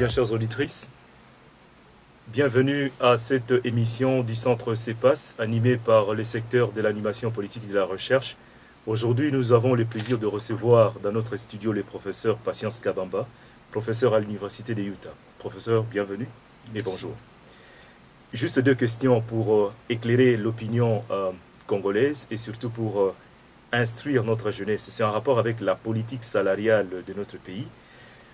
bien, chères auditrices, bienvenue à cette émission du Centre CEPAS, animée par le secteur de l'animation politique et de la recherche. Aujourd'hui, nous avons le plaisir de recevoir dans notre studio le professeur Patience Kabamba, professeur à l'Université de Utah. Professeur, bienvenue et bonjour. Juste deux questions pour éclairer l'opinion congolaise et surtout pour instruire notre jeunesse. C'est en rapport avec la politique salariale de notre pays.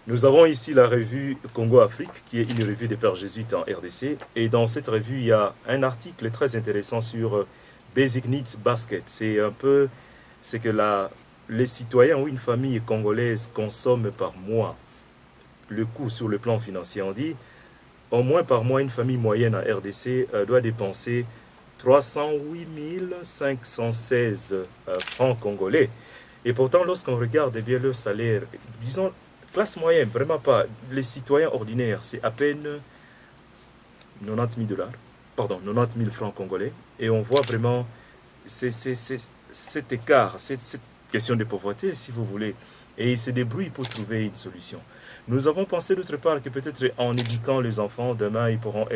Nous avons ici la revue Congo-Afrique, qui est une revue des Pères jésuites en RDC. Et dans cette revue, il y a un article très intéressant sur Basic Needs Basket. C'est un peu ce que les citoyens ou une famille congolaise consomment par mois. Le coût sur le plan financier, on dit, au moins par mois, une famille moyenne en RDC doit dépenser 308 516 francs congolais. Et pourtant, lorsqu'on regarde bien le salaire, disons, classe moyenne, vraiment pas. Les citoyens ordinaires, c'est à peine 90 000 dollars, pardon, 90 000 francs congolais. Et on voit vraiment cet écart, cette question de pauvreté, si vous voulez. Et ils se débrouillent pour trouver une solution. Nous avons pensé d'autre part que peut-être en éduquant les enfants, demain, ils pourront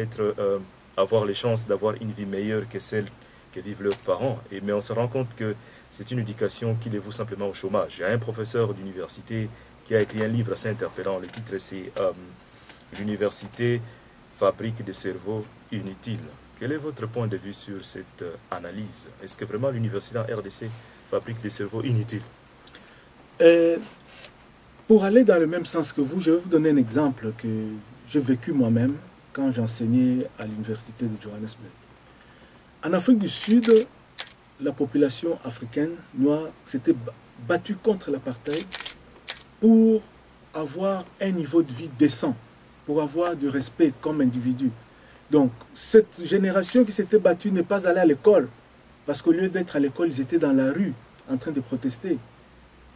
avoir les chances d'avoir une vie meilleure que celle que vivent leurs parents. Mais on se rend compte que c'est une éducation qui les vaut simplement au chômage. Il y a un professeur d'université qui a écrit un livre assez interpellant. Le titre, c'est « L'université fabrique des cerveaux inutiles ». Quel est votre point de vue sur cette analyse? Est-ce que vraiment l'université en RDC fabrique des cerveaux inutiles? Pour aller dans le même sens que vous, je vais vous donner un exemple que j'ai vécu moi-même quand j'enseignais à l'université de Johannesburg. En Afrique du Sud, la population africaine noire s'était battue contre l'apartheid pour avoir un niveau de vie décent, pour avoir du respect comme individu. Donc, cette génération qui s'était battue n'est pas allée à l'école, parce qu'au lieu d'être à l'école, ils étaient dans la rue en train de protester,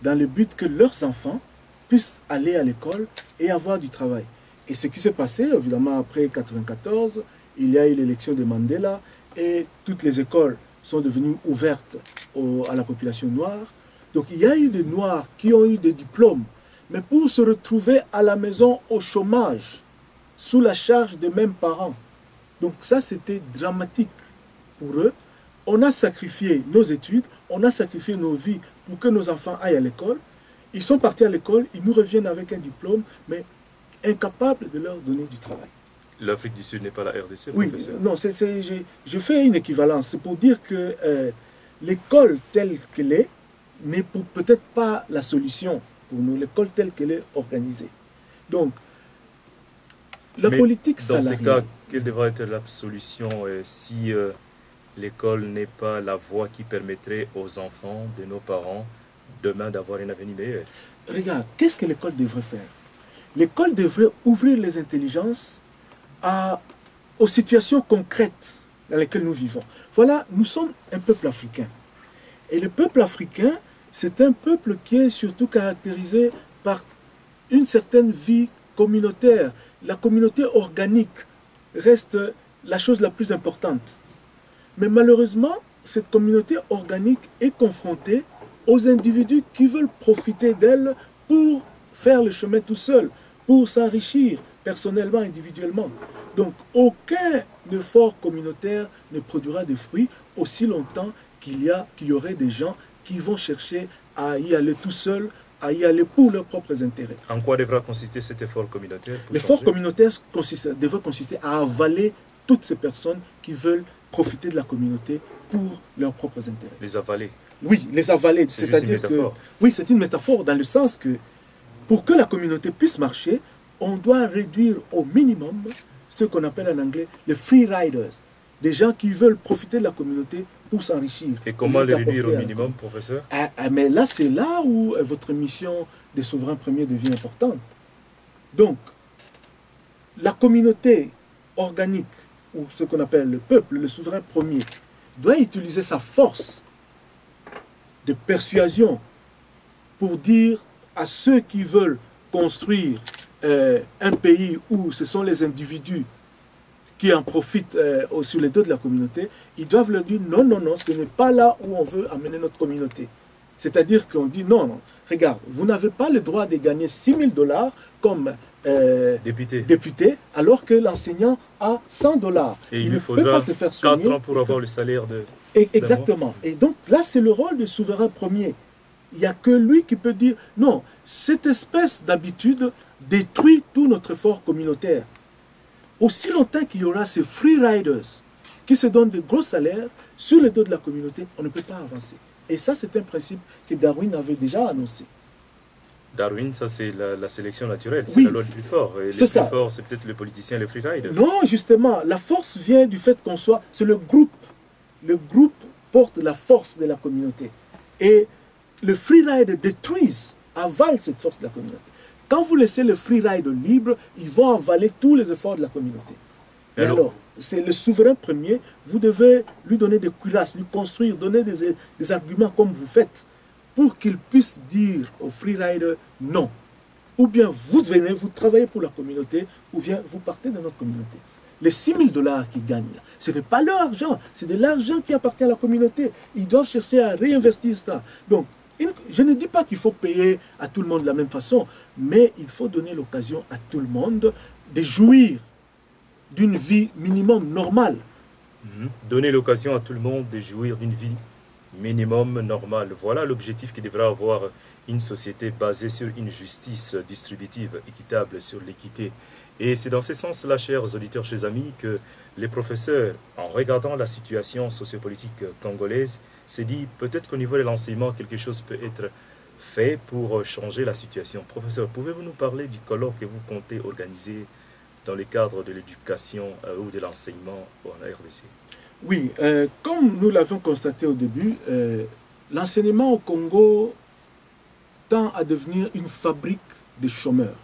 dans le but que leurs enfants puissent aller à l'école et avoir du travail. Et ce qui s'est passé, évidemment, après 1994, il y a eu l'élection de Mandela, et toutes les écoles sont devenues ouvertes à la population noire. Donc il y a eu des Noirs qui ont eu des diplômes, mais pour se retrouver à la maison au chômage, sous la charge des mêmes parents. Donc ça, c'était dramatique pour eux. On a sacrifié nos études, on a sacrifié nos vies pour que nos enfants aillent à l'école. Ils sont partis à l'école, ils nous reviennent avec un diplôme, mais incapables de leur donner du travail. L'Afrique du Sud n'est pas la RDC, oui, professeur? Non, je fais une équivalence. C'est pour dire que l'école telle qu'elle est n'est peut-être pas la solution pour nous, l'école telle qu'elle est organisée. Donc, la politique salariale... Dans ces cas, quelle devrait être la solution si l'école n'est pas la voie qui permettrait aux enfants de nos parents demain d'avoir un avenir meilleur? Regarde, qu'est-ce que l'école devrait faire? L'école devrait ouvrir les intelligences aux situations concrètes dans lesquelles nous vivons. Voilà, nous sommes un peuple africain. Et le peuple africain, c'est un peuple qui est surtout caractérisé par une certaine vie communautaire. La communauté organique reste la chose la plus importante. Mais malheureusement, cette communauté organique est confrontée aux individus qui veulent profiter d'elle pour faire le chemin tout seul, pour s'enrichir personnellement, individuellement. Donc, aucun effort communautaire ne produira des fruits aussi longtemps qu'il y aurait des gens qui vont chercher à y aller tout seuls, à y aller pour leurs propres intérêts. En quoi devra consister cet effort communautaire? L'effort communautaire devrait consister à avaler toutes ces personnes qui veulent profiter de la communauté pour leurs propres intérêts. Les avaler? Oui, les avaler. C'est-à-dire que... Oui, c'est une métaphore dans le sens que pour que la communauté puisse marcher, on doit réduire au minimum ce qu'on appelle en anglais les free riders, des gens qui veulent profiter de la communauté pour s'enrichir. Et comment les réduire au minimum, professeur? Mais là, c'est là où votre mission des souverains premiers devient importante. Donc, la communauté organique, ou ce qu'on appelle le peuple, le souverain premier, doit utiliser sa force de persuasion pour dire à ceux qui veulent construire un pays où ce sont les individus qui en profitent sur les dos de la communauté, ils doivent leur dire non, non, non, ce n'est pas là où on veut amener notre communauté. C'est-à-dire qu'on dit non, non, regarde, vous n'avez pas le droit de gagner 6 000 dollars comme député, alors que l'enseignant a 100 dollars. Et il ne lui peut faudra pas se faire soigner. 4 ans pour avoir le salaire de... Exactement. Et donc là, c'est le rôle du souverain premier. Il n'y a que lui qui peut dire non, cette espèce d'habitude détruit tout notre effort communautaire. Aussi longtemps qu'il y aura ces free riders qui se donnent de gros salaires sur le dos de la communauté, on ne peut pas avancer. Et ça, c'est un principe que Darwin avait déjà annoncé. Darwin, ça c'est la sélection naturelle, c'est Oui, la loi du plus fort. Et le plus fort, c'est peut-être le politicien, le freerider. Non, justement, la force vient du fait qu'on soit... C'est le groupe. Le groupe porte la force de la communauté. Et le freerider détruit, avale cette force de la communauté. Quand vous laissez le freerider libre, ils vont avaler tous les efforts de la communauté. Et alors, c'est le souverain premier, vous devez lui donner des cuirasses, lui construire, donner des arguments comme vous faites, pour qu'il puisse dire au freerider non. Ou bien vous venez, vous travaillez pour la communauté, ou bien vous partez de notre communauté. Les 6 000 dollars qu'ils gagnent, ce n'est pas leur argent, c'est de l'argent qui appartient à la communauté. Ils doivent chercher à réinvestir ça. Donc, je ne dis pas qu'il faut payer à tout le monde de la même façon, mais il faut donner l'occasion à tout le monde de jouir d'une vie minimum normale. Donner l'occasion à tout le monde de jouir d'une vie minimum normale. Voilà l'objectif qui devra avoir une société basée sur une justice distributive, équitable, sur l'équité. Et c'est dans ce sens-là, chers auditeurs, chers amis, que les professeurs, en regardant la situation sociopolitique congolaise, s'est dit peut-être qu'au niveau de l'enseignement, quelque chose peut être fait pour changer la situation. Professeur, pouvez-vous nous parler du colloque que vous comptez organiser dans le cadre de l'éducation ou de l'enseignement en RDC? Oui, comme nous l'avions constaté au début, l'enseignement au Congo tend à devenir une fabrique de chômeurs.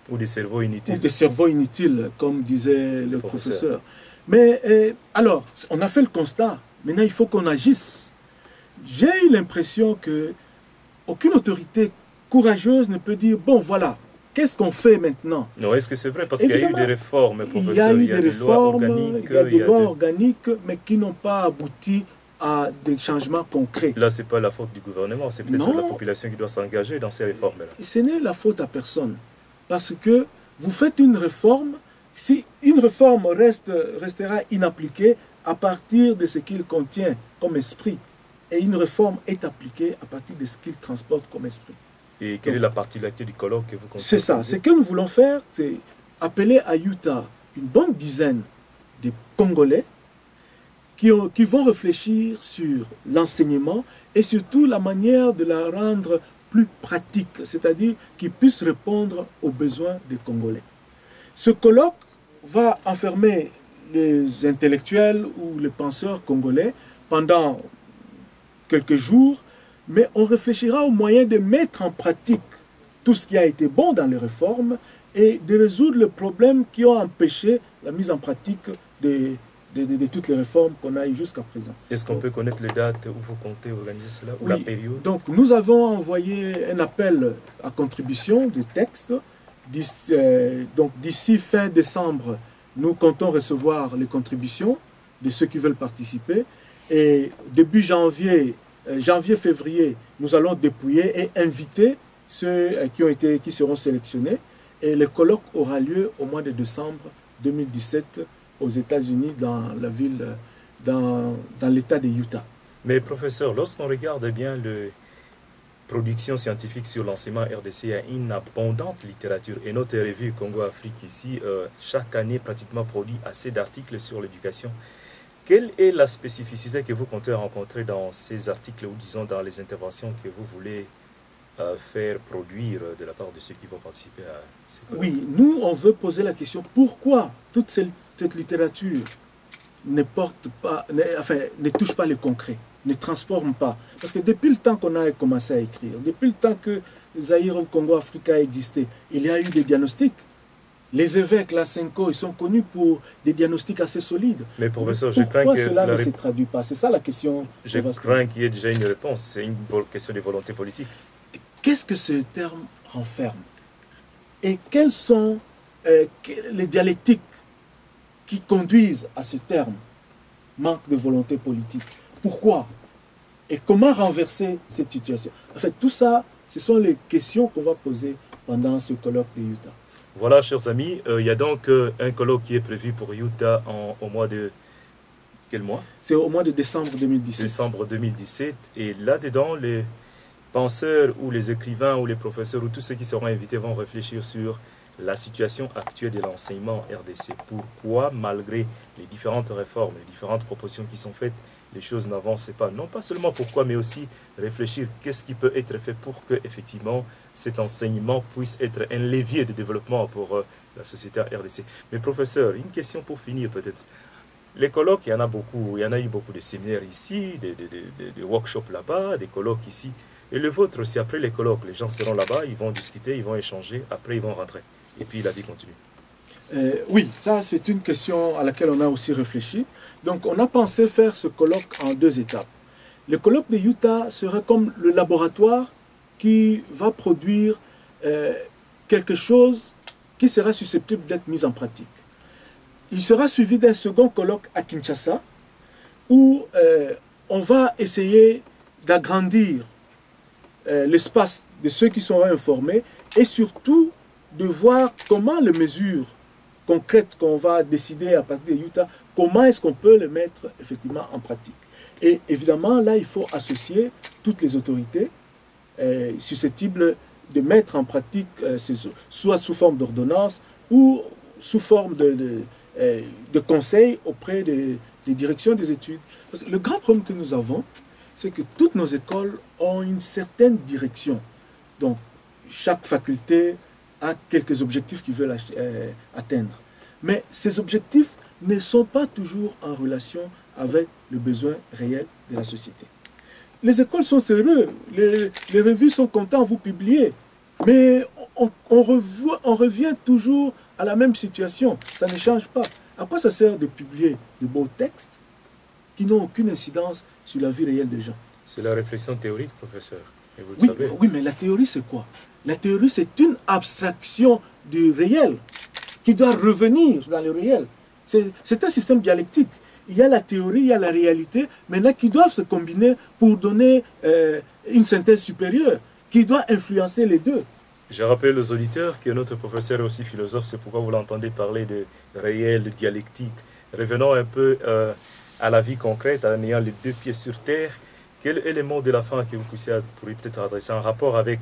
Ou des cerveaux inutiles. Ou des cerveaux inutiles, comme disait le professeur. Mais alors, on a fait le constat. Maintenant, il faut qu'on agisse. J'ai eu l'impression que aucune autorité courageuse ne peut dire, bon, voilà, qu'est-ce qu'on fait maintenant? Non, est-ce que c'est vrai? Parce qu'il y a eu des réformes, professeur. Il y a eu des réformes, il y a des lois organiques, mais qui n'ont pas abouti à des changements concrets. Là, ce n'est pas la faute du gouvernement, c'est peut-être la population qui doit s'engager dans ces réformes-là. Ce n'est la faute à personne. Parce que vous faites une réforme, si une réforme restera inappliquée à partir de ce qu'il contient comme esprit, et une réforme est appliquée à partir de ce qu'il transporte comme esprit. Et quelle est la particularité du colloque que vous comptez? C'est ça. Ce que nous voulons faire, c'est appeler à Utah une bonne dizaine de Congolais qui vont réfléchir sur l'enseignement et surtout la manière de la rendre plus pratique, c'est-à-dire qu'ils puissent répondre aux besoins des Congolais. Ce colloque va enfermer les intellectuels ou les penseurs congolais pendant quelques jours, mais on réfléchira aux moyens de mettre en pratique tout ce qui a été bon dans les réformes et de résoudre les problèmes qui ont empêché la mise en pratique de toutes les réformes qu'on a eues jusqu'à présent. Est-ce qu'on peut connaître les dates où vous comptez organiser cela, ou la période? Donc nous avons envoyé un appel à contribution de textes. Donc d'ici fin décembre, nous comptons recevoir les contributions de ceux qui veulent participer. Et début janvier, février, nous allons dépouiller et inviter ceux qui seront sélectionnés. Et le colloque aura lieu au mois de décembre 2017 aux États-Unis, dans l'État de Utah. Mais professeur, lorsqu'on regarde bien la production scientifique sur l'enseignement RDC, il y a une abondante littérature. Et notre revue Congo-Afrique ici, chaque année pratiquement produit assez d'articles sur l'éducation. Quelle est la spécificité que vous comptez rencontrer dans ces articles ou disons dans les interventions que vous voulez faire produire de la part de ceux qui vont participer à ces colloques? Oui, nous on veut poser la question pourquoi toute cette littérature ne touche pas le concret, ne transforme pas. Parce que depuis le temps qu'on a commencé à écrire, depuis le temps que Zaïre au Congo-Afrique a existé, il y a eu des diagnostics. Les évêques, la Senko, ils sont connus pour des diagnostics assez solides. Mais professeur, je crains pourquoi cela ne se traduit pas? C'est ça la question. Je crains qu'il y ait déjà une réponse. C'est une question de volonté politique. Qu'est-ce que ce terme renferme? Et quelles sont les dialectiques qui conduisent à ce terme? Manque de volonté politique. Pourquoi? Et comment renverser cette situation? En fait, tout ça, ce sont les questions qu'on va poser pendant ce colloque de Utah. Voilà, chers amis, il y a donc un colloque qui est prévu pour Utah au mois de... Quel mois? C'est au mois de décembre 2017. Décembre 2017. Et là-dedans, les penseurs ou les écrivains ou les professeurs ou tous ceux qui seront invités vont réfléchir sur la situation actuelle de l'enseignement RDC. Pourquoi, malgré les différentes réformes, les différentes propositions qui sont faites, les choses n'avancent pas. Non pas seulement pourquoi, mais aussi réfléchir qu'est-ce qui peut être fait pour que, effectivement, cet enseignement puisse être un levier de développement pour la société RDC. Mais professeur, une question pour finir peut-être. Les colloques, il y en a beaucoup. Il y en a eu beaucoup de séminaires ici, des workshops là-bas, des colloques ici. Et le vôtre aussi, après les colloques, les gens seront là-bas, ils vont discuter, ils vont échanger, après ils vont rentrer. Et puis la vie continue. Oui, ça c'est une question à laquelle on a aussi réfléchi. Donc on a pensé faire ce colloque en 2 étapes. Le colloque de Utah serait comme le laboratoire qui va produire quelque chose qui sera susceptible d'être mis en pratique. Il sera suivi d'un second colloque à Kinshasa où on va essayer d'agrandir l'espace de ceux qui seront informés et surtout de voir comment les mesures concrètes qu'on va décider à partir de Utah, comment est-ce qu'on peut les mettre effectivement en pratique. Et évidemment, là, il faut associer toutes les autorités susceptibles de mettre en pratique, soit sous forme d'ordonnance ou sous forme de conseils auprès des directions des études. Parce que le grand problème que nous avons, c'est que toutes nos écoles ont une certaine direction. Donc, chaque faculté a quelques objectifs qu'ils veulent atteindre. Mais ces objectifs ne sont pas toujours en relation avec le besoin réel de la société. Les écoles sont sérieuses, les revues sont contents, vous publiez, mais on revient toujours à la même situation, ça ne change pas. À quoi ça sert de publier de beaux textes qui n'ont aucune incidence sur la vie réelle des gens? C'est la réflexion théorique, professeur. Et vous le Oui, savez. oui, mais la théorie, c'est quoi? La théorie, c'est une abstraction du réel qui doit revenir dans le réel. C'est un système dialectique. Il y a la théorie, il y a la réalité, maintenant qui doivent se combiner pour donner une synthèse supérieure, qui doit influencer les deux. Je rappelle aux auditeurs que notre professeur est aussi philosophe, c'est pourquoi vous l'entendez parler de réel, de dialectique. Revenons un peu à la vie concrète, en ayant les 2 pieds sur terre. Quel est le mot de la fin que vous pourriez peut-être adresser en rapport avec,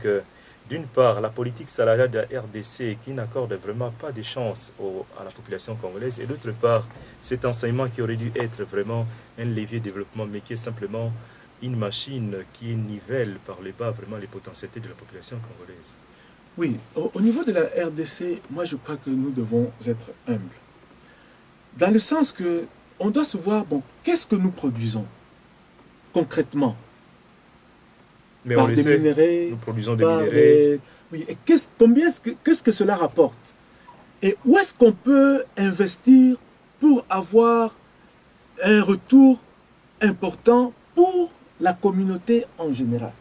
d'une part, la politique salariale de la RDC qui n'accorde vraiment pas de chance à la population congolaise, et d'autre part, cet enseignement qui aurait dû être vraiment un levier de développement, mais qui est simplement une machine qui nivelle par les bas vraiment les potentialités de la population congolaise. Oui, au niveau de la RDC, moi je crois que nous devons être humbles. Dans le sens que on doit se voir, bon, qu'est-ce que nous produisons concrètement? Mais par on le des sait, minéraux, nous produisons des minéraux. Oui, et qu'est-ce que cela rapporte? Et où est-ce qu'on peut investir pour avoir un retour important pour la communauté en général?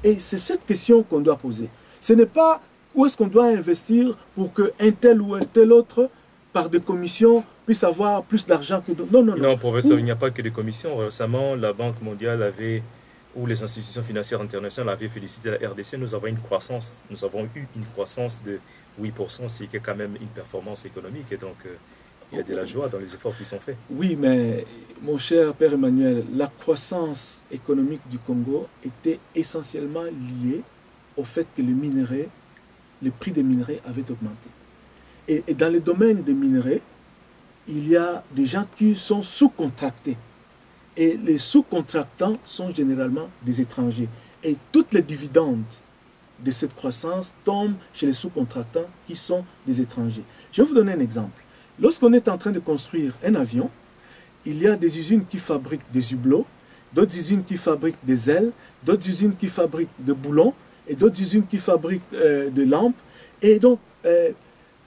Et c'est cette question qu'on doit poser. Ce n'est pas où est-ce qu'on doit investir pour qu'un tel ou un tel autre, par des commissions, puisse avoir plus d'argent que d'autres. Non, non, non. Non, professeur, il n'y a pas que des commissions. Récemment, la Banque mondiale avait, ou les institutions financières internationales avaient félicité la RDC. Nous avons eu une croissance de 8%, ce qui est quand même une performance économique. Et donc, il y a de la joie dans les efforts qui sont faits. Oui, mais mon cher Père Emmanuel, la croissance économique du Congo était essentiellement liée au fait que les prix des minerais avaient augmenté. Et dans le domaine des minerais, il y a des gens qui sont sous-contractés. Et les sous-contractants sont généralement des étrangers. Et toutes les dividendes de cette croissance tombent chez les sous-contractants qui sont des étrangers. Je vais vous donner un exemple. Lorsqu'on est en train de construire un avion, il y a des usines qui fabriquent des hublots, d'autres usines qui fabriquent des ailes, d'autres usines qui fabriquent des boulons, et d'autres usines qui fabriquent des lampes. Et donc,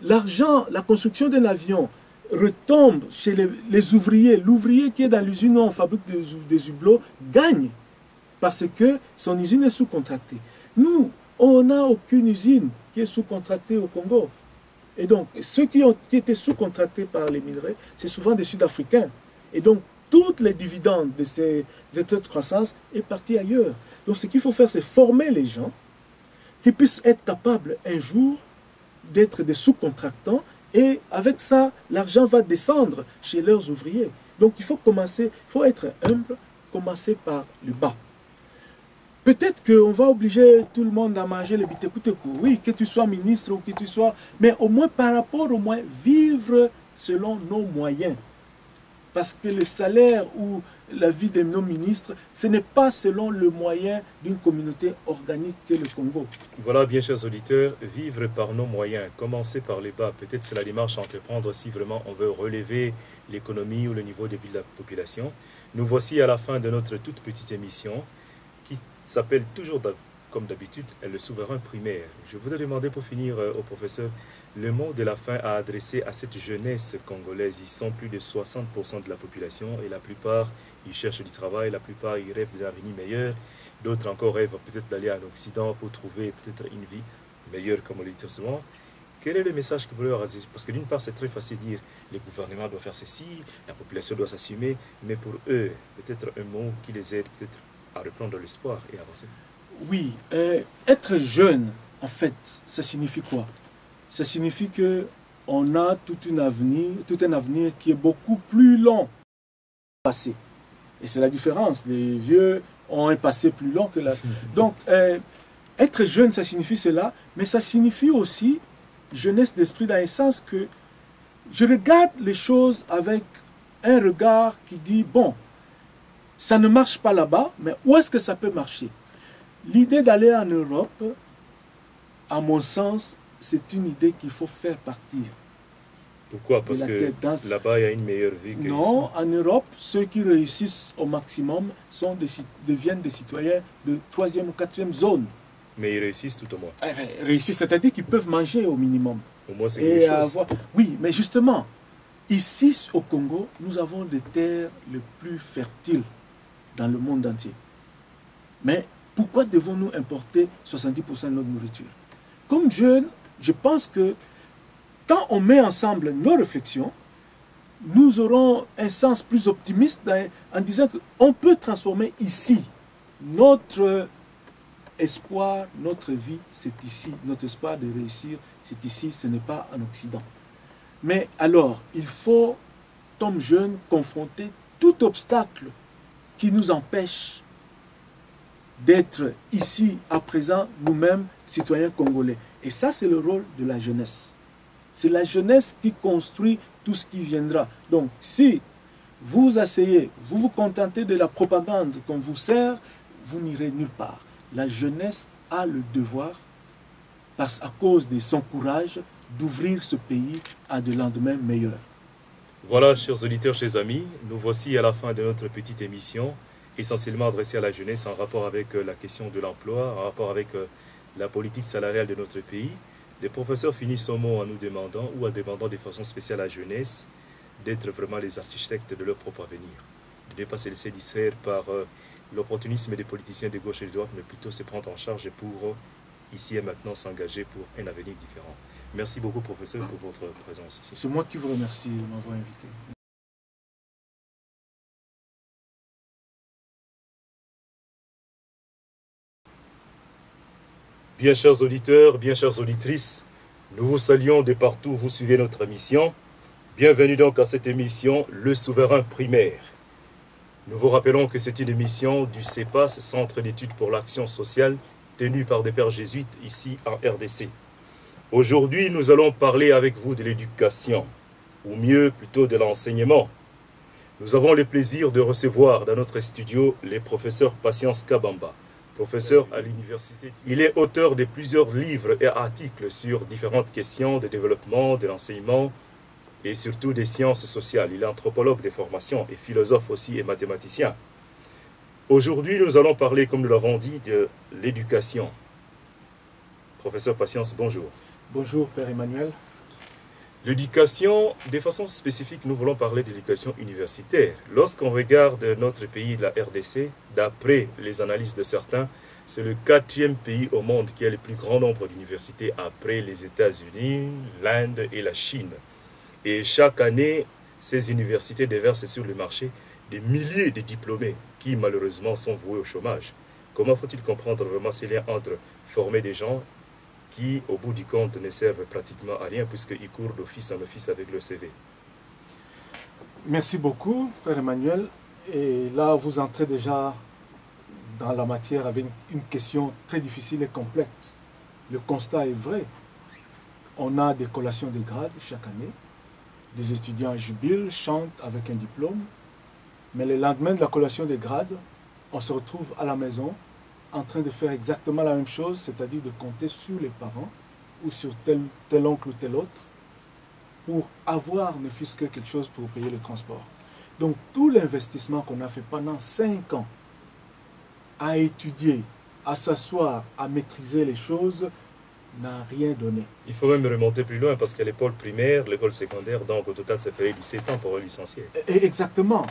l'argent, la construction d'un avion retombe chez les ouvriers. L'ouvrier qui est dans l'usine où on fabrique des hublots gagne parce que son usine est sous-contractée. Nous, on n'a aucune usine qui est sous-contractée au Congo. Et donc, ceux qui étaient sous-contractés par les minerais, c'est souvent des Sud-Africains. Et donc, toutes les dividendes de ces états de croissance est parti ailleurs. Donc ce qu'il faut faire, c'est former les gens qui puissent être capables un jour d'être des sous-contractants, et avec ça, l'argent va descendre chez leurs ouvriers. Donc il faut commencer, il faut être humble, commencer par le bas. Peut-être qu'on va obliger tout le monde à manger le bitekuteko. Oui, que tu sois ministre ou que tu sois... Mais au moins, par rapport au moins, vivre selon nos moyens. Parce que le salaire ou la vie de nos ministres, ce n'est pas selon le moyen d'une communauté organique que le Congo. Voilà, bien chers auditeurs, vivre par nos moyens, commencer par les bas. Peut-être c'est la démarche à entreprendre si vraiment on veut relever l'économie ou le niveau de vie de la population. Nous voici à la fin de notre toute petite émission qui s'appelle toujours, comme d'habitude, le souverain primaire. Je voudrais demander pour finir au professeur le mot de la fin à adresser à cette jeunesse congolaise. Ils sont plus de 60% de la population et la plupart, ils cherchent du travail, la plupart, ils rêvent d'un avenir meilleur. D'autres encore rêvent peut-être d'aller à l'Occident pour trouver peut-être une vie meilleure, comme on le dit souvent. Quel est le message que vous leur avez? Parce que d'une part, c'est très facile de dire le gouvernement doit faire ceci, la population doit s'assumer, mais pour eux, peut-être un mot qui les aide peut-être à reprendre l'espoir et avancer. Oui, être jeune, en fait, ça signifie quoi? Ça signifie qu'on a tout un avenir qui est beaucoup plus long passé. Et c'est la différence. Les vieux ont un passé plus long que la... Donc, être jeune, ça signifie cela, mais ça signifie aussi jeunesse d'esprit dans le sens que je regarde les choses avec un regard qui dit, bon, ça ne marche pas là-bas, mais où est-ce que ça peut marcher? L'idée d'aller en Europe, à mon sens, c'est une idée qu'il faut faire partir. Pourquoi? Parce que là-bas, il y a une meilleure vie que non, ici. en Europe, ceux qui réussissent au maximum deviennent des citoyens de 3e ou 4e zone. Mais ils réussissent tout au moins. Réussissent, c'est-à-dire qu'ils peuvent manger au minimum. Au moins, c'est quelque chose. Oui, mais justement, ici au Congo, nous avons des terres les plus fertiles dans le monde entier. Mais pourquoi devons-nous importer 70% de notre nourriture? Comme jeune, je pense que quand on met ensemble nos réflexions, nous aurons un sens plus optimiste en disant qu'on peut transformer ici. Notre espoir, notre vie, c'est ici. Notre espoir de réussir, c'est ici, ce n'est pas en Occident. Mais alors, il faut, comme jeunes, confronter tout obstacle qui nous empêche d'être ici, à présent, nous-mêmes, citoyens congolais. Et ça, c'est le rôle de la jeunesse. C'est la jeunesse qui construit tout ce qui viendra. Donc, si vous asseyez, vous vous contentez de la propagande qu'on vous sert, vous n'irez nulle part. La jeunesse a le devoir, à cause de son courage, d'ouvrir ce pays à des lendemains meilleurs. Voilà, chers auditeurs, chers amis, nous voici à la fin de notre petite émission, essentiellement adressée à la jeunesse en rapport avec la question de l'emploi, en rapport avec la politique salariale de notre pays. Les professeurs finissent son mot en nous demandant, ou en demandant de façon spéciale à la jeunesse, d'être vraiment les architectes de leur propre avenir. De ne pas se laisser distraire par l'opportunisme des politiciens de gauche et de droite, mais plutôt se prendre en charge pour, ici et maintenant, s'engager pour un avenir différent. Merci beaucoup, professeur, pour votre présence ici. C'est moi qui vous remercie de m'avoir invité. Bien chers auditeurs, bien chères auditrices, nous vous saluons de partout où vous suivez notre émission. Bienvenue donc à cette émission, Le Souverain Primaire. Nous vous rappelons que c'est une émission du CEPAS, Centre d'études pour l'action sociale, tenue par des pères jésuites ici en RDC. Aujourd'hui, nous allons parler avec vous de l'éducation, ou mieux plutôt de l'enseignement. Nous avons le plaisir de recevoir dans notre studio les professeurs Patience Kabamba, professeur à l'université. Il est auteur de plusieurs livres et articles sur différentes questions de développement, de l'enseignement et surtout des sciences sociales. Il est anthropologue de formation et philosophe aussi et mathématicien. Aujourd'hui, nous allons parler, comme nous l'avons dit, de l'éducation. Professeur Patience, bonjour. Bonjour, Père Emmanuel. L'éducation, de façon spécifique, nous voulons parler d'éducation universitaire. Lorsqu'on regarde notre pays, la RDC, d'après les analyses de certains, c'est le 4e pays au monde qui a le plus grand nombre d'universités après les États-Unis, l'Inde et la Chine. Et chaque année, ces universités déversent sur le marché des milliers de diplômés qui malheureusement sont voués au chômage. Comment faut-il comprendre vraiment ces liens entre former des gens qui, au bout du compte, ne servent pratiquement à rien puisqu'ils courent d'office en office avec le CV? Merci beaucoup, Père Emmanuel. Et là, vous entrez déjà dans la matière avec une question très difficile et complexe. Le constat est vrai. On a des collations de grades chaque année. Des étudiants jubilent, chantent avec un diplôme. Mais le lendemain de la collation des grades, on se retrouve à la maison en train de faire exactement la même chose, c'est-à-dire de compter sur les parents ou sur tel oncle ou tel autre pour avoir ne fût-ce que quelque chose pour payer le transport. Donc tout l'investissement qu'on a fait pendant 5 ans à étudier, à s'asseoir, à maîtriser les choses, n'a rien donné. Il faut même remonter plus loin parce qu'à l'école primaire, l'école secondaire, donc au total ça fait 17 ans pour un licencié. Exactement.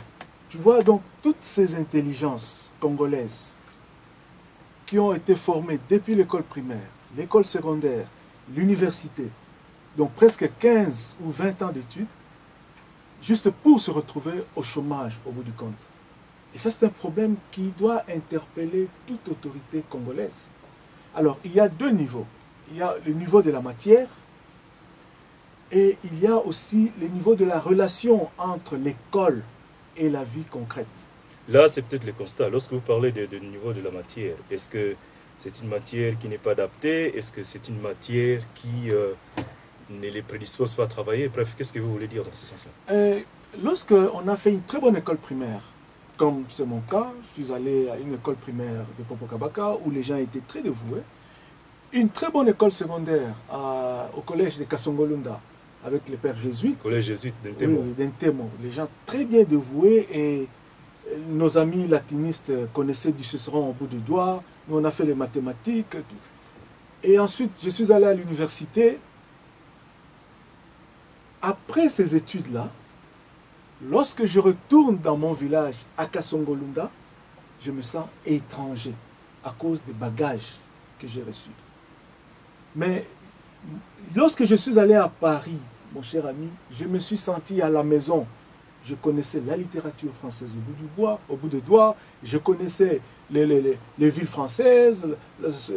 Tu vois, donc toutes ces intelligences congolaises qui ont été formées depuis l'école primaire, l'école secondaire, l'université, donc presque 15 ou 20 ans d'études, juste pour se retrouver au chômage au bout du compte. Et ça, c'est un problème qui doit interpeller toute autorité congolaise. Alors, il y a 2 niveaux. Il y a le niveau de la matière et il y a aussi le niveau de la relation entre l'école et la vie concrète. Là, c'est peut-être le constat. Lorsque vous parlez du niveau de la matière, est-ce que c'est une matière qui n'est pas adaptée? Est-ce que c'est une matière qui ne les prédispose pas à travailler? Bref, qu'est-ce que vous voulez dire dans ce sens-là? Lorsqu'on a fait une très bonne école primaire, comme c'est mon cas, je suis allé à une école primaire de Popokabaka où les gens étaient très dévoués. Une très bonne école secondaire au collège de Kasongolunda avec les pères jésuites. Collège jésuite d'Intemo. Oui, d'Intemo. Les gens très bien dévoués et nos amis latinistes connaissaient du Cicéron au bout du doigt. Nous, on a fait les mathématiques. Et ensuite, je suis allé à l'université. Après ces études-là, lorsque je retourne dans mon village à Kasongolunda, je me sens étranger à cause des bagages que j'ai reçus. Mais lorsque je suis allé à Paris, mon cher ami, je me suis senti à la maison. Je connaissais la littérature française au bout du doigt, je connaissais les villes françaises,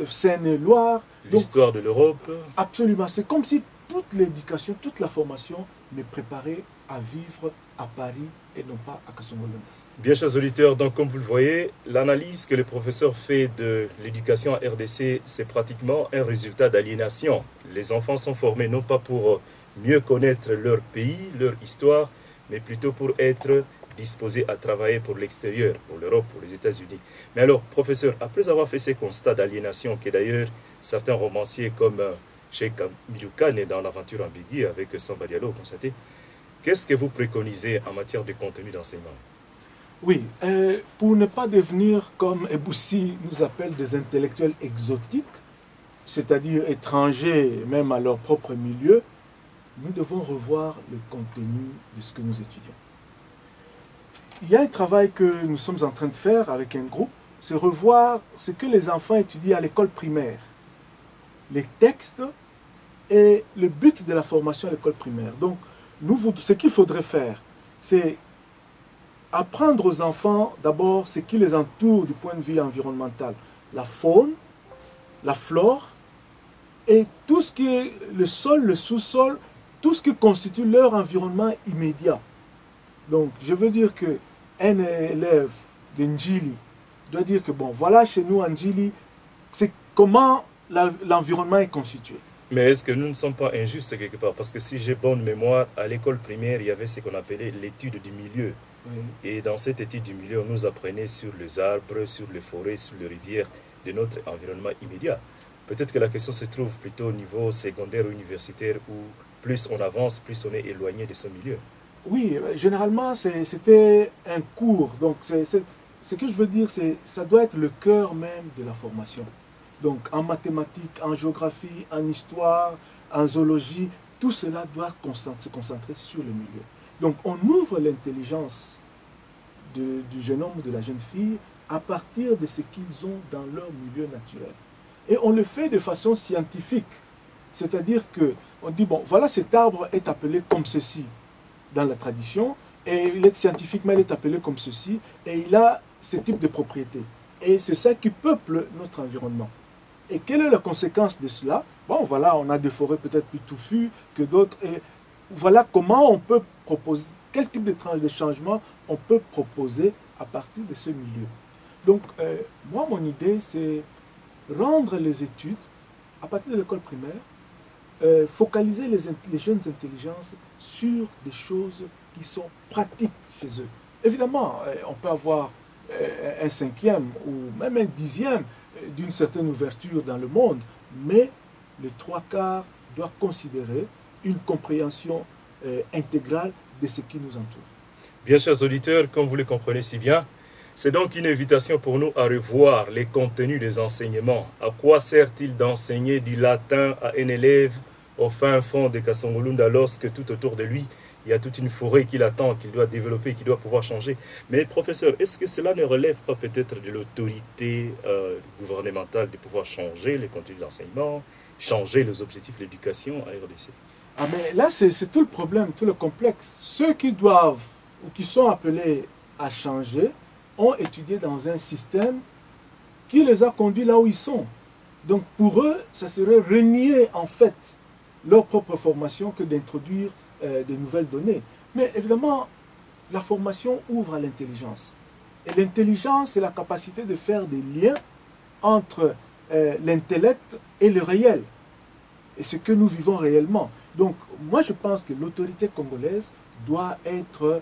Seine-et-Loire. L'histoire de l'Europe. Absolument. C'est comme si toute l'éducation, toute la formation me préparait à vivre à Paris et non pas à Kasongolunda. Bien, chers auditeurs, donc comme vous le voyez, l'analyse que le professeur fait de l'éducation à RDC, c'est pratiquement un résultat d'aliénation. Les enfants sont formés non pas pour mieux connaître leur pays, leur histoire, mais plutôt pour être disposés à travailler pour l'extérieur, pour l'Europe, pour les États-Unis. Mais alors, professeur, après avoir fait ces constats d'aliénation, que d'ailleurs certains romanciers comme Cheikh Miloukane dans l'aventure ambiguë avec Samba Diallo ont constaté, qu'est-ce que vous préconisez en matière de contenu d'enseignement? Oui, pour ne pas devenir, comme Eboussi nous appelle, des intellectuels exotiques, c'est-à-dire étrangers même à leur propre milieu, nous devons revoir le contenu de ce que nous étudions. Il y a un travail que nous sommes en train de faire avec un groupe, c'est revoir ce que les enfants étudient à l'école primaire, les textes et le but de la formation à l'école primaire. Donc, ce qu'il faudrait faire, c'est apprendre aux enfants d'abord ce qui les entoure du point de vue environnemental, la faune, la flore et tout ce qui est le sol, le sous-sol, tout ce qui constitue leur environnement immédiat. Donc, je veux dire qu'un élève d'Ndjili doit dire que, bon, voilà, chez nous, en Ndjili, c'est comment l'environnement est constitué. Mais est-ce que nous ne sommes pas injustes quelque part? Parce que si j'ai bonne mémoire, à l'école primaire, il y avait ce qu'on appelait l'étude du milieu. Oui. Et dans cette étude du milieu, on nous apprenait sur les arbres, sur les forêts, sur les rivières, de notre environnement immédiat. Peut-être que la question se trouve plutôt au niveau secondaire ou universitaire où plus on avance, plus on est éloigné de ce milieu. Oui, généralement, c'était un cours. Donc, ce que je veux dire, ça doit être le cœur même de la formation. Donc, en mathématiques, en géographie, en histoire, en zoologie, tout cela doit se concentrer sur le milieu. Donc, on ouvre l'intelligence du jeune homme ou de la jeune fille à partir de ce qu'ils ont dans leur milieu naturel. Et on le fait de façon scientifique. C'est-à-dire qu'on dit, bon, voilà, cet arbre est appelé comme ceci dans la tradition, et il est scientifiquement, il est appelé comme ceci, et il a ce type de propriété. Et c'est ça qui peuple notre environnement. Et quelle est la conséquence de cela? Bon, voilà, on a des forêts peut-être plus touffues que d'autres, et voilà comment on peut proposer, quel type de changement on peut proposer à partir de ce milieu. Donc, moi, mon idée, c'est rendre les études, à partir de l'école primaire, focaliser les jeunes intelligences sur des choses qui sont pratiques chez eux. Évidemment, on peut avoir un cinquième ou même un dixième d'une certaine ouverture dans le monde, mais les trois quarts doivent considérer une compréhension intégrale de ce qui nous entoure. Bien, chers auditeurs, comme vous le comprenez si bien, c'est donc une invitation pour nous à revoir les contenus des enseignements. À quoi sert-il d'enseigner du latin à un élève au fin fond de Kasongolunda lorsque tout autour de lui, il y a toute une forêt qui l'attend, qu'il doit développer, qu'il doit pouvoir changer? Mais professeur, est-ce que cela ne relève pas peut-être de l'autorité gouvernementale de pouvoir changer les contenus d'enseignement, changer les objectifs de l'éducation à RDC? Ah, mais là, c'est tout le problème, tout le complexe. Ceux qui doivent ou qui sont appelés à changer ont étudié dans un système qui les a conduits là où ils sont. Donc pour eux, ça serait renier en fait leur propre formation que d'introduire de nouvelles données. Mais évidemment, la formation ouvre à l'intelligence. Et l'intelligence, c'est la capacité de faire des liens entre l'intellect et le réel. Et ce que nous vivons réellement. Donc moi je pense que l'autorité congolaise doit être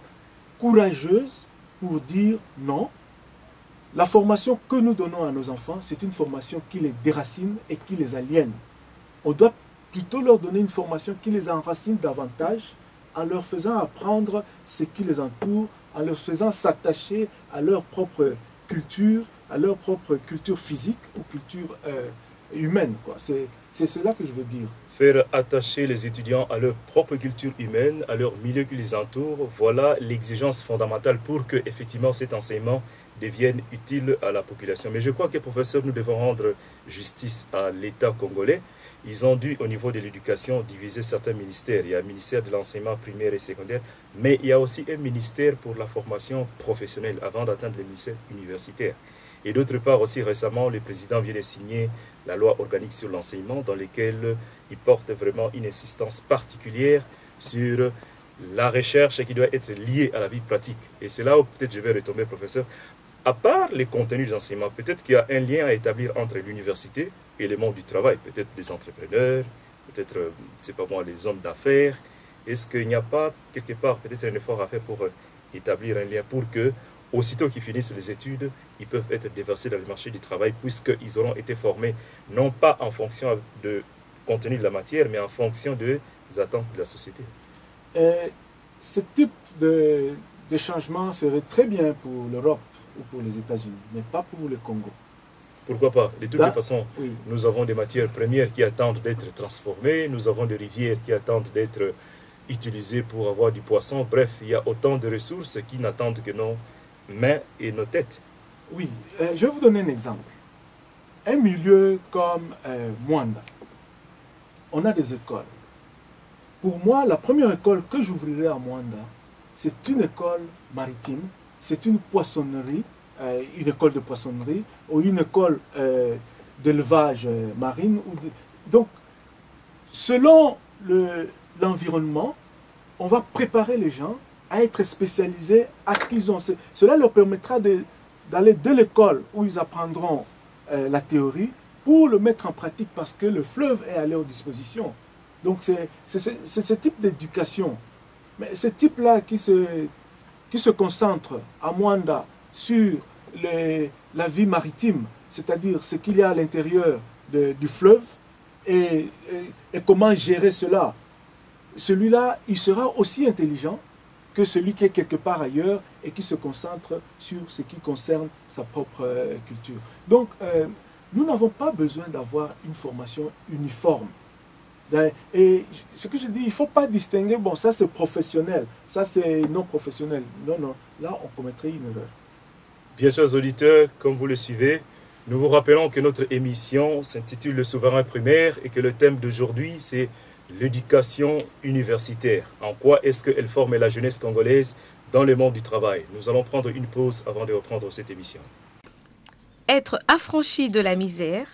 courageuse pour dire non. La formation que nous donnons à nos enfants, c'est une formation qui les déracine et qui les aliène. On doit plutôt leur donner une formation qui les enracine davantage en leur faisant apprendre ce qui les entoure, en leur faisant s'attacher à leur propre culture, à leur propre culture physique ou culture humaine. C'est cela que je veux dire. Faire attacher les étudiants à leur propre culture humaine, à leur milieu qui les entoure, voilà l'exigence fondamentale pour que effectivement cet enseignement devienne utile à la population. Mais je crois que, professeur, nous devons rendre justice à l'État congolais. Ils ont dû, au niveau de l'éducation, diviser certains ministères. Il y a un ministère de l'enseignement primaire et secondaire, mais il y a aussi un ministère pour la formation professionnelle avant d'atteindre le ministère universitaire. Et d'autre part aussi, récemment, le président vient de signer la loi organique sur l'enseignement dans laquelle il porte vraiment une insistance particulière sur la recherche qui doit être liée à la vie pratique. Et c'est là où peut-être je vais retomber, professeur. À part les contenus des enseignements, peut-être qu'il y a un lien à établir entre l'université et le monde du travail, peut-être les entrepreneurs, peut-être, c'est pas moi, les hommes d'affaires. Est-ce qu'il n'y a pas quelque part peut-être un effort à faire pour établir un lien pour que, aussitôt qu'ils finissent les études, ils peuvent être déversés dans le marché du travail puisqu'ils auront été formés non pas en fonction de contenu de la matière, mais en fonction des attentes de la société? Ce type de changement serait très bien pour l'Europe ou pour les États-Unis, mais pas pour le Congo. Pourquoi pas? De toutes les façons, oui. Nous avons des matières premières qui attendent d'être transformées, nous avons des rivières qui attendent d'être utilisées pour avoir du poisson. Bref, il y a autant de ressources qui n'attendent que nos mains et nos têtes. Oui, je vais vous donner un exemple. Un milieu comme Mwanda, on a des écoles. Pour moi, la première école que j'ouvrirai à Mwanda, c'est une école maritime, c'est une poissonnerie, une école de poissonnerie ou une école d'élevage marine. Donc, selon l'environnement, on va préparer les gens à être spécialisés à ce qu'ils ont. Cela leur permettra d'aller de l'école où ils apprendront la théorie pour le mettre en pratique parce que le fleuve est à leur disposition. Donc c'est ce type d'éducation. Mais ce type-là qui se concentre à Mwanda sur la vie maritime, c'est-à-dire ce qu'il y a à l'intérieur du fleuve et comment gérer cela. Celui-là, il sera aussi intelligent que celui qui est quelque part ailleurs et qui se concentre sur ce qui concerne sa propre culture. Donc, nous n'avons pas besoin d'avoir une formation uniforme. Et ce que je dis, il ne faut pas distinguer, bon, ça c'est professionnel, ça c'est non professionnel. Non, non, là on commettrait une erreur. Bien, chers auditeurs, comme vous le suivez, nous vous rappelons que notre émission s'intitule Le souverain primaire et que le thème d'aujourd'hui c'est l'éducation universitaire. En quoi est-ce qu'elle forme la jeunesse congolaise dans le monde du travail. Nous allons prendre une pause avant de reprendre cette émission. Être affranchis de la misère,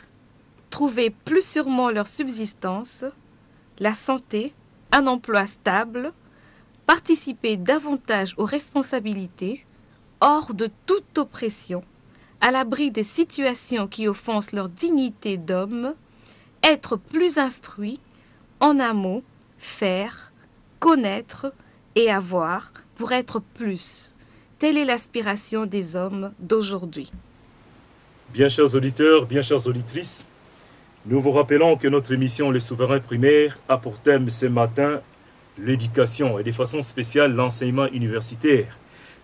trouver plus sûrement leur subsistance, la santé, un emploi stable, participer davantage aux responsabilités, hors de toute oppression, à l'abri des situations qui offensent leur dignité d'homme, être plus instruit, en un mot, faire, connaître et avoir pour être plus. Telle est l'aspiration des hommes d'aujourd'hui. Bien chers auditeurs, bien chères auditrices, nous vous rappelons que notre émission Les Souverains Primaires a pour thème ce matin l'éducation et de façon spéciale l'enseignement universitaire.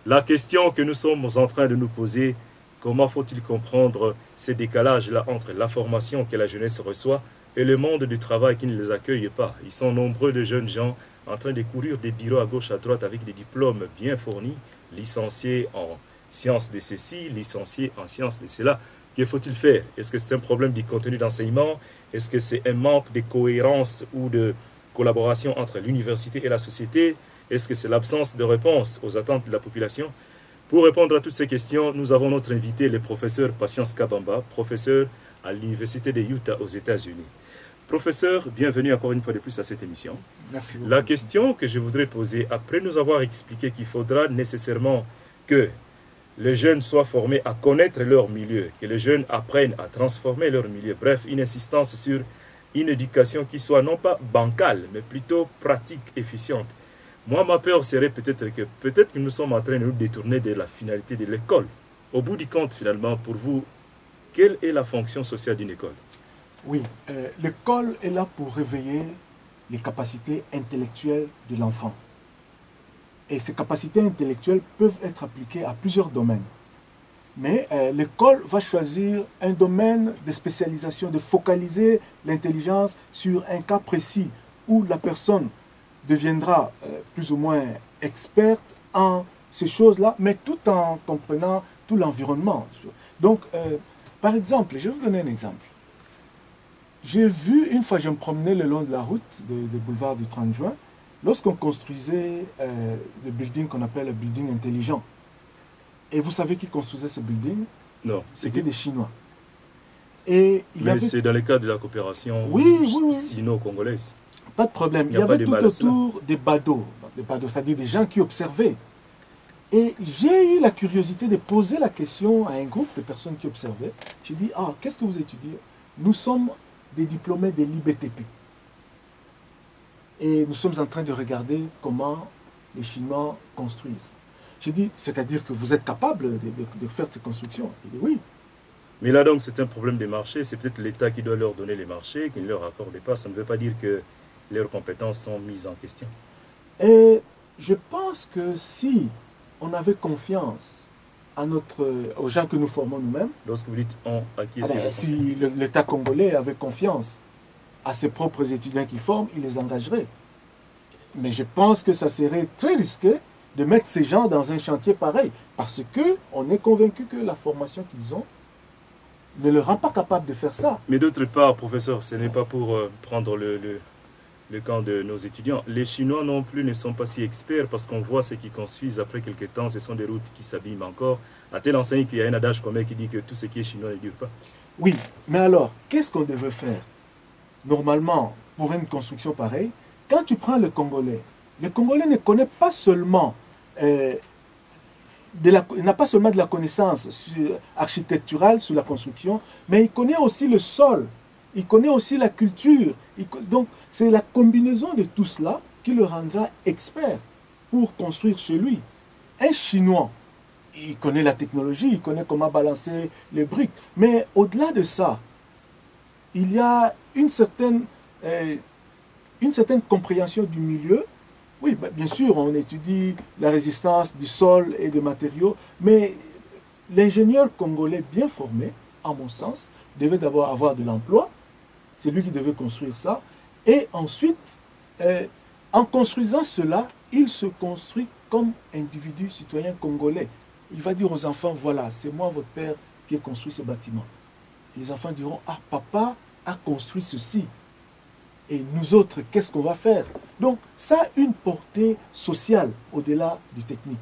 La question que nous sommes en train de nous poser, comment faut-il comprendre ces décalages-là entre la formation que la jeunesse reçoit et le monde du travail qui ne les accueille pas. Ils sont nombreux de jeunes gens en train de courir des bureaux à gauche à droite avec des diplômes bien fournis, licenciés en sciences de ceci, licenciés en sciences de cela. Que faut-il faire? Est-ce que c'est un problème du contenu d'enseignement? Est-ce que c'est un manque de cohérence ou de collaboration entre l'université et la société? Est-ce que c'est l'absence de réponse aux attentes de la population? Pour répondre à toutes ces questions, nous avons notre invité, le professeur Patience Kabamba, professeur à l'Université de Utah aux États-Unis. Professeur, bienvenue encore une fois de plus à cette émission. Merci beaucoup. La question que je voudrais poser, après nous avoir expliqué qu'il faudra nécessairement que les jeunes soient formés à connaître leur milieu, que les jeunes apprennent à transformer leur milieu. Bref, une insistance sur une éducation qui soit non pas bancale, mais plutôt pratique, efficiente. Moi, ma peur serait peut-être que nous sommes en train de nous détourner de la finalité de l'école. Au bout du compte, finalement, pour vous, quelle est la fonction sociale d'une école? Oui, l'école est là pour réveiller les capacités intellectuelles de l'enfant. Et ces capacités intellectuelles peuvent être appliquées à plusieurs domaines. Mais l'école va choisir un domaine de spécialisation, de focaliser l'intelligence sur un cas précis où la personne deviendra plus ou moins experte en ces choses-là, mais tout en comprenant tout l'environnement. Donc, par exemple, je vais vous donner un exemple. J'ai vu, une fois je me promenais le long de la route du boulevard du 30 juin, lorsqu'on construisait le building qu'on appelle le building intelligent. Et vous savez qui construisait ce building? Non. C'était des Chinois. Et mais c'est dans le cadre de la coopération sino-congolaise. Pas de problème. Il y avait tout autour des badauds, c'est-à-dire des gens qui observaient. Et j'ai eu la curiosité de poser la question à un groupe de personnes qui observaient. J'ai dit, ah, qu'est-ce que vous étudiez? Nous sommes des diplômés de l'IBTP. Et nous sommes en train de regarder comment les Chinois construisent. J'ai dit, c'est-à-dire que vous êtes capable de faire ces constructions? Il dit oui. Mais là donc c'est un problème des marchés, c'est peut-être l'État qui doit leur donner les marchés, qui ne leur accorde pas. Ça ne veut pas dire que leurs compétences sont mises en question. Et je pense que si on avait confiance aux gens que nous formons nous-mêmes, lorsque vous dites on, à qui si l'État congolais avait confiance à ses propres étudiants qu'il forme, il les engagerait. Mais je pense que ça serait très risqué de mettre ces gens dans un chantier pareil, parce qu'on est convaincu que la formation qu'ils ont ne le rend pas capable de faire ça. Mais d'autre part, professeur, ce n'est pas pour prendre le camp de nos étudiants. Les Chinois non plus ne sont pas si experts, parce qu'on voit ce qu'ils construisent après quelques temps, ce sont des routes qui s'abîment encore. À tel enseigne qu'il y a un adage commun qui dit que tout ce qui est chinois ne dure pas. Oui, mais alors, qu'est-ce qu'on devrait faire? Normalement, pour une construction pareille, quand tu prends le Congolais ne connaît pas seulement n'a pas seulement de la connaissance architecturale sur la construction, mais il connaît aussi le sol, il connaît aussi la culture. Donc, c'est la combinaison de tout cela qui le rendra expert pour construire chez lui. Un Chinois, il connaît la technologie, il connaît comment balancer les briques, mais au-delà de ça, il y a une certaine compréhension du milieu. Oui, bien sûr, on étudie la résistance du sol et des matériaux, mais l'ingénieur congolais bien formé, à mon sens, devait d'abord avoir de l'emploi, c'est lui qui devait construire ça, et ensuite, en construisant cela, il se construit comme individu citoyen congolais. Il va dire aux enfants, voilà, c'est moi votre père qui ai construit ce bâtiment. Les enfants diront, ah, papa a construit ceci. Et nous autres, qu'est-ce qu'on va faire? Donc, ça a une portée sociale au-delà du technique.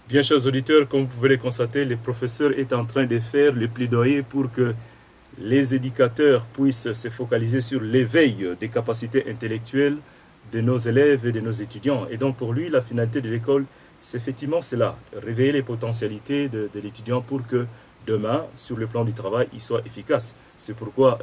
Bien, chers auditeurs, comme vous pouvez le constater, le professeur est en train de faire le plaidoyer pour que les éducateurs puissent se focaliser sur l'éveil des capacités intellectuelles de nos élèves et de nos étudiants. Et donc, pour lui, la finalité de l'école, c'est effectivement cela, réveiller les potentialités de l'étudiant pour que demain, sur le plan du travail, il soit efficace. C'est pourquoi,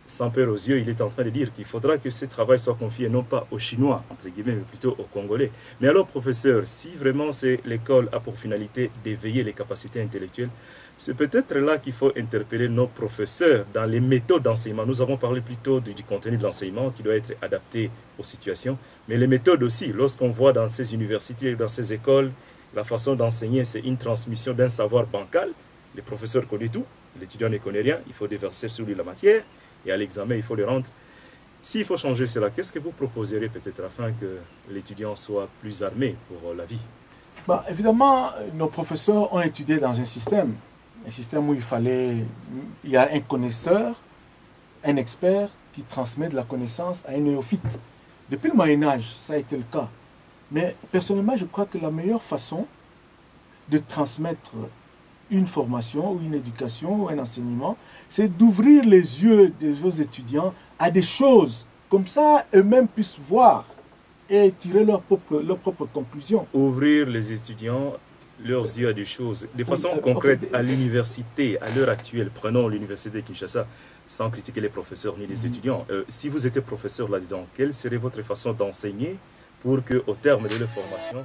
sans peur aux yeux, il est en train de dire qu'il faudra que ce travail soit confié non pas aux Chinois, entre guillemets, mais plutôt aux Congolais. Mais alors, professeur, si vraiment c'est l'école a pour finalité d'éveiller les capacités intellectuelles, c'est peut-être là qu'il faut interpeller nos professeurs dans les méthodes d'enseignement. Nous avons parlé plutôt du contenu de l'enseignement qui doit être adapté aux situations, mais les méthodes aussi. Lorsqu'on voit dans ces universités, dans ces écoles, la façon d'enseigner, c'est une transmission d'un savoir bancal. Le professeur connaît tout, l'étudiant ne connaît rien, il faut déverser sur lui la matière, et à l'examen, il faut le rendre. S'il faut changer cela, qu'est-ce que vous proposerez peut-être afin que l'étudiant soit plus armé pour la vie? Évidemment, nos professeurs ont étudié dans un système où il y a un connaisseur, un expert qui transmet de la connaissance à un néophyte. Depuis le Moyen-Âge, ça a été le cas. Mais personnellement, je crois que la meilleure façon de transmettre une formation ou une éducation ou un enseignement, c'est d'ouvrir les yeux de vos étudiants à des choses. Comme ça, eux-mêmes puissent voir et tirer leurs propres conclusions. Ouvrir les étudiants leurs yeux à des choses. De façon concrète, à l'université, à l'heure actuelle, prenons l'université de Kinshasa, sans critiquer les professeurs ni les étudiants. Si vous étiez professeur là-dedans, quelle serait votre façon d'enseigner pour qu'au terme de leur formation,